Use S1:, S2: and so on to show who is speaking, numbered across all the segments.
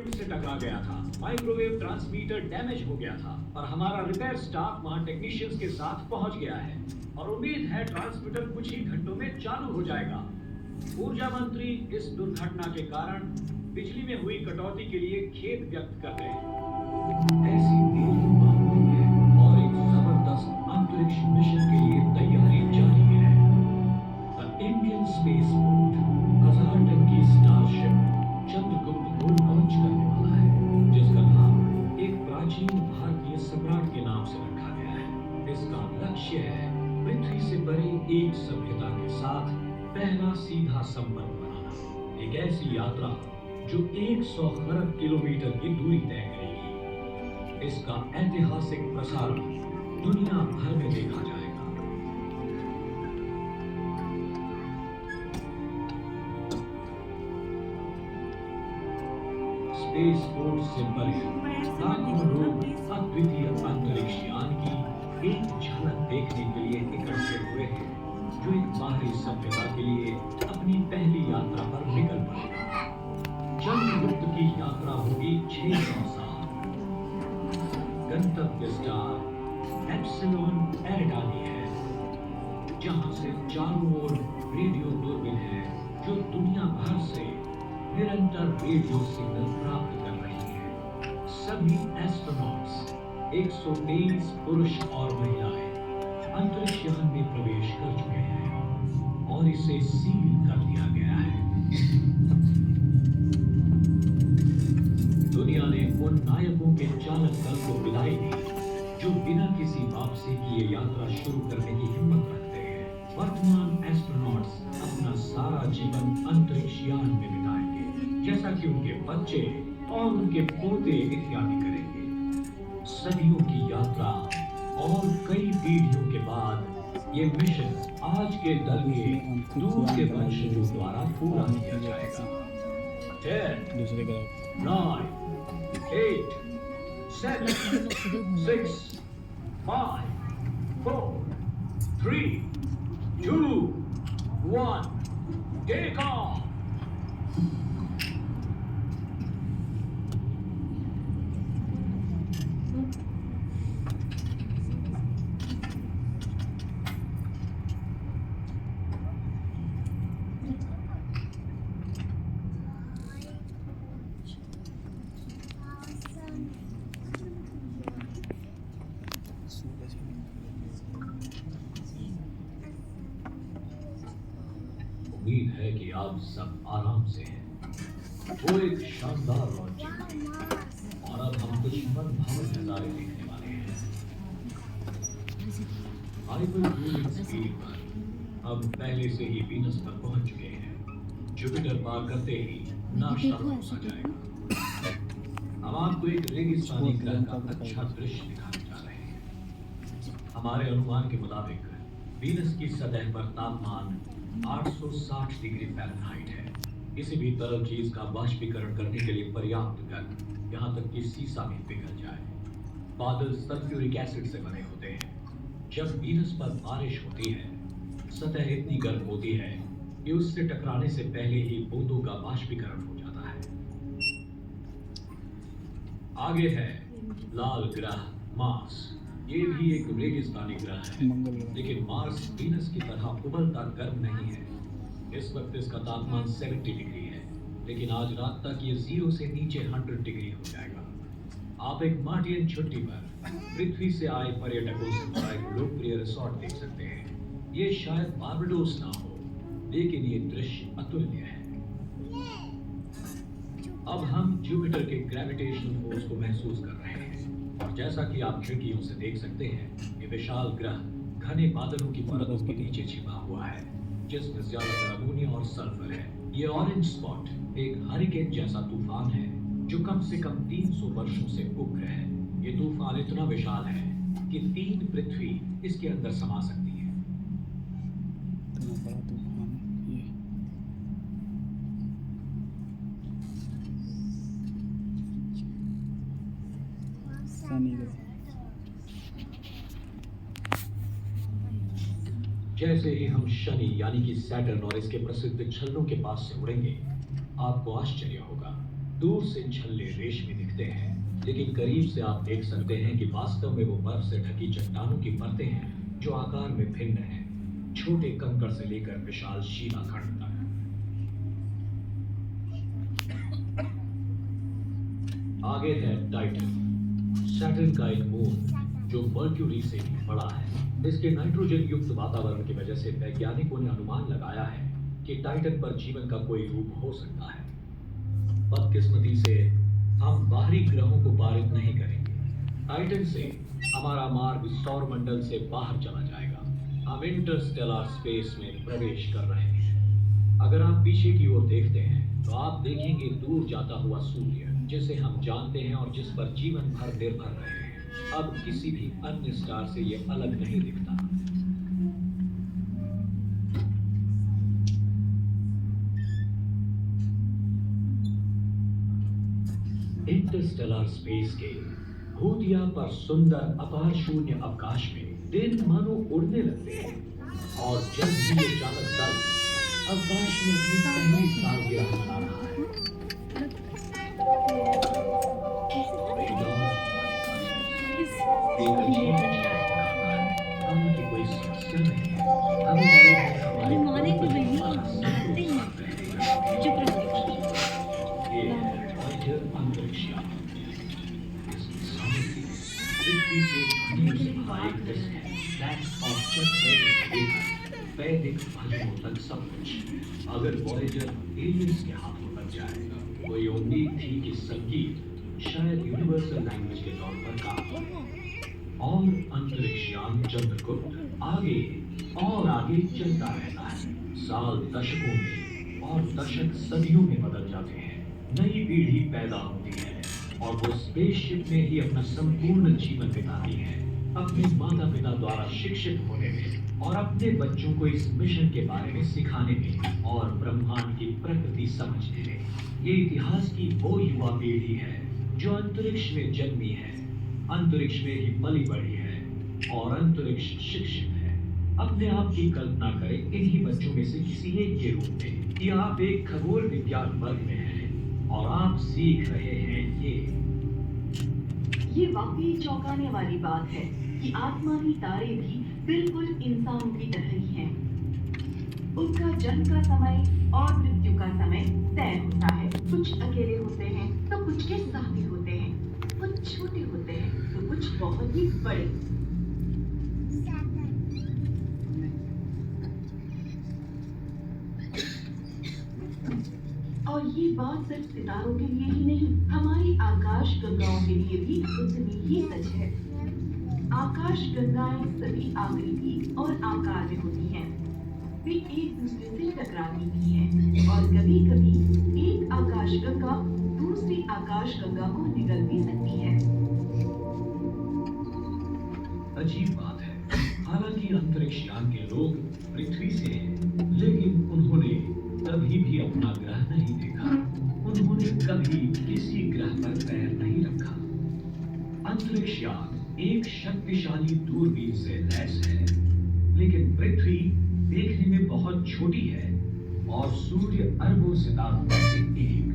S1: Asteroid से टकरा गया था। माइक्रोवेव ट्रांसमीटर डैमेज हो गया था और हमारा रिपेयर स्टाफ वहां टेक्नीशियंस के साथ पहुंच गया है और उम्मीद है ट्रांसमीटर कुछ ही घंटों में चालू हो जाएगा। ऊर्जा मंत्री इस दुर्घटना के कारण बिजली में हुई कटौती के लिए खेद व्यक्त कर रहे हैं। ऐसी देरी मामूली है और एक जबरदस्त अंतरिक्ष मिशन के लिए तैयारी जारी है। द इंडियन स्पेसपोर्ट 1000 टन की स्टारशिप चंद्रगुप्त को लॉन्च करने वाला है, जिसका नाम एक प्राचीन भारतीय सम्राट के नाम से रखा गया है। इसका लक्ष्य है पृथ्वी से परे एक सभ्यता के साथ पहला सीधा संपर्क बनाना। एक ऐसी यात्रा जो 100 खरब किलोमीटर की दूरी तय करेगी। इसका ऐतिहासिक प्रसारण दुनिया भर में देखा जाएगा। स्पेसपोर्ट से परे लाखों लोग अद्वितीय अंतरिक्ष यान की एक झलक देखने के लिए इकट्ठे हुए हैं, जो एक बाहरी सभ्यता के लिए अपनी पहली यात्रा पर निकल पड़ेगा। चंद्रगुप्त की यात्रा होगी 600 साल। गंतव्य स्टार एप्सिलॉन एरिडानी है, जहां से चारों ओर रेडियो दूरबीन है जो दुनिया भर से निरंतर रेडियो सिग्नल प्राप्त कर रही है। सभी एस्ट्रोनॉट्स 123 पुरुष और महिलाएं अंतरिक्ष यान में प्रवेश कर चुके हैं और इसे सील कर दिया गया है। दुनिया ने उन नायकों के चालक दल को विदाई दी जो बिना किसी वापसी की ये यात्रा शुरू करने की हिम्मत रखते हैं। वर्तमान एस्ट्रोनॉट्स अपना सारा जीवन अंतरिक्ष यान में बिताएंगे, जैसा कि उनके बच्चे और उनके पोते इत्यादि करेंगे। सदियों की यात्रा और कई पीढ़ियों के बाद ये मिशन आज के दल के दूर के वंशजों द्वारा पूरा किया जाएगा। 10, 9, 8, 7, 6, 5, 4, 3, 2, 1, take off! उम्मीद है कि आप सब आराम से हैं। वो एक शानदार लॉन्चिंग और अब हम कुछ मनभावक नजारे देखने वाले हैं। हाइपरक्रूजिंग स्पीड पर अब पहले से ही वीनस पर पहुंच चुके हैं। जुपिटर पार करते ही नाश्ता हो जाएगा। हम आपको एक रेगिस्तानी ग्रह का अच्छा दृश्य दिखाने जा रहे हैं। हमारे अनुमान के मुताबिक वीनस की सतह पर तापमान 860 डिग्री फ़ारेनहाइट है। किसी भी तरल चीज का वाष्पीकरण करने के लिए पर्याप्त गर्म, यहाँ तक कि सीसा भी पिघल जाए। बादल सल्फ्यूरिक एसिड से बने होते हैं। जब वीनस पर बारिश होती है, सतह इतनी गर्म होती है कि उससे टकराने से पहले ही बूंदों का वाष्पीकरण हो जाता है। आगे है लाल ग्रह मार्स। ये भी एक रेगिस्तानी ग्रह है, लेकिन मार्स वीनस की तरह उबलता गर्म नहीं है। इस वक्त इसका तापमान 70 डिग्री है, लेकिन आज रात तक ये 0 से नीचे 100 डिग्री हो जाएगा। आप एक मार्टियन छुट्टी पर पृथ्वी से आए पर्यटकों से भरा एक लोकप्रिय रिसोर्ट देख सकते हैं। ये शायद बारबाडोस ना हो, लेकिन ये दृश्य अतुल्य है। अब हम जुपिटर के ग्रेविटेशनल फोर्स को महसूस कर रहे हैं, और जैसा कि आप खिड़कियों से देख सकते हैं, ये विशाल ग्रह घने बादलों की परतों के नीचे छिपा हुआ है, जिसमें ज्यादातर अमोनिया और सल्फर है। ये ऑरेंज स्पॉट एक हरिकेन जैसा तूफान है जो कम से कम 300 वर्षों से उग्र है। ये तूफान इतना विशाल है कि 3 पृथ्वी इसके अंदर समा सकती है। जैसे ही हम शनि यानी कि सैटर्न और इसके प्रसिद्ध छल्लों के पास से उड़ेंगे, आपको आश्चर्य होगा। दूर से छल्ले रेशमी दिखते हैं, लेकिन करीब से आप देख सकते हैं कि वास्तव में वो बर्फ से ढकी चट्टानों की परतें हैं जो आकार में भिन्न हैं, छोटे कंकड़ से लेकर विशाल शिलाखंड तक। आगे है टाइटन, सैटर्न का एक मून जो मर्क्यूरी से भी बड़ा है। इसके नाइट्रोजन युक्त वातावरण की वजह से वैज्ञानिकों ने अनुमान लगाया है कि टाइटन पर जीवन का कोई रूप हो सकता है। बदकिस्मती से हम बाहरी ग्रहों को पारित नहीं करेंगे। टाइटन से हमारा मार्ग सौर मंडल से बाहर चला जाएगा। हम इंटरस्टेलर स्पेस में प्रवेश कर रहे हैं। अगर आप पीछे की ओर देखते हैं तो आप देखेंगे दूर जाता हुआ सूर्य, जिसे हम जानते हैं और जिस पर जीवन भर निर्भर रहे हैं, अब किसी भी अन्य स्टार से ये अलग नहीं दिखता। इंटरस्टेलर स्पेस के भूतिया पर सुंदर अपार शून्य अवकाश में दिन मानो उड़ने लगते हैं, और जब भी ये चालक दल अवकाश में अपनी पहली सालगिरह मना रहा है। एक अजीब हालांकि कोई समस्या नहीं है। हमें
S2: माने को नहीं आते हैं। चुप रहो।
S1: ये है अंतरिक्ष यान। इसकी सामग्री पृथ्वी से दूर से भरा एक डिस्क है, दैट्स ऑफ जस्ट वैदिक भजनों तक सब कुछ। अगर वॉयेजर एलियंस के हाथों लग जाए तो ये उम्मीद थी कि संगीत शायद यूनिवर्सल लैंग्वेज के तौर पर काम करे। और अंतरिक्ष यान चंद्रगुप्त आगे और आगे चलता रहता है। साल दशकों में और दशक सदियों में बदल जाते हैं। नई पीढ़ी पैदा होती है और वो स्पेसशिप में ही अपना संपूर्ण जीवन बिताती है, अपने माता पिता द्वारा शिक्षित होने में और अपने बच्चों को इस मिशन के बारे में सिखाने में और ब्रह्मांड की प्रकृति समझने में। ये इतिहास की वो युवा पीढ़ी है जो अंतरिक्ष में जन्मी है, अंतरिक्ष में ही पली बढ़ी है और अंतरिक्ष शिक्षित है। अपने आप की कल्पना करें इन्हीं बच्चों में से किसी एक के रूप में कि आप एक खगोल विज्ञान वर्ग में हैं और आप सीख रहे हैं
S3: ये वाकई चौंकाने वाली बात है कि आसमानी तारे भी बिल्कुल इंसानों की तरह ही हैं। उनका जन्म का समय और मृत्यु का समय तय होता है। कुछ अकेले होते हैं तो कुछ के साथी होते हैं, कुछ छोटे होते हैं तो कुछ बहुत ही बड़े। और ये बात सिर्फ सितारों के लिए ही नहीं, हमारी आकाश गंगाओं के लिए भी उतनी ही सच है। आकाश गंगाएं सभी आकृति और आकार में होती हैं। वे एक दूसरे से टकराती भी हैं और कभी-कभी एक आकाश गंगा दूसरी आकाश गंगा को निगल भी सकती है।
S1: अजीब बात है, हालांकि अंतरिक्ष यान के लोग पृथ्वी से हैं, लेकिन उन्होंने कभी भी अपना ग्रह नहीं देखा। उन्होंने कभी किसी ग्रह पर पैर नहीं रखा। अंतरिक्ष यान एक शक्तिशाली दूरबीन से लैस है, लेकिन पृथ्वी देखने में बहुत छोटी है और सूर्य अरबों सितारों में से एक।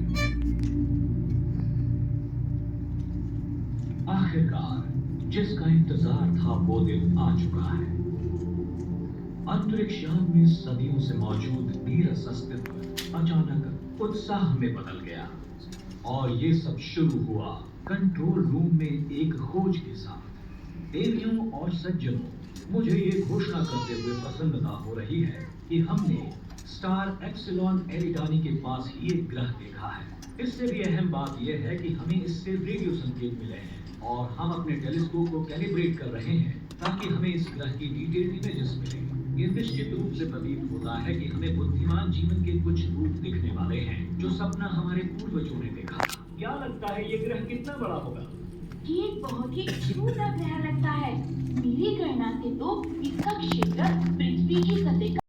S1: आखिरकार जिसका इंतजार था वो दिन आ चुका है। अंतरिक्ष यान में सदियों से मौजूद नीरस अस्तित्व अचानक उत्साह में बदल गया और ये सब शुरू हुआ कंट्रोल रूम में एक खोज के साथ। देवियों और सज्जनों, मुझे ये घोषणा करते हुए प्रसन्नता हो रही है कि हमने स्टार एप्सिलॉन एरिडानी के पास ही एक ग्रह देखा है। इससे भी अहम बात यह है कि हमें इससे रेडियो संकेत मिले हैं और हम अपने टेलीस्कोप को कैलिब्रेट कर रहे हैं ताकि हमें इस ग्रह की डिटेल इमेजेस मिले। ये निश्चित रूप से प्रतीत होता है कि हमें बुद्धिमान जीवन के कुछ रूप दिखने वाले हैं जो सपना हमारे पूर्वजों ने देखा। क्या लगता है ये ग्रह कितना बड़ा होगा?
S3: ये एक बहुत ही छोटा ग्रह लगता है। मेरी गणना से तो इसका क्षेत्र पृथ्वी की सतह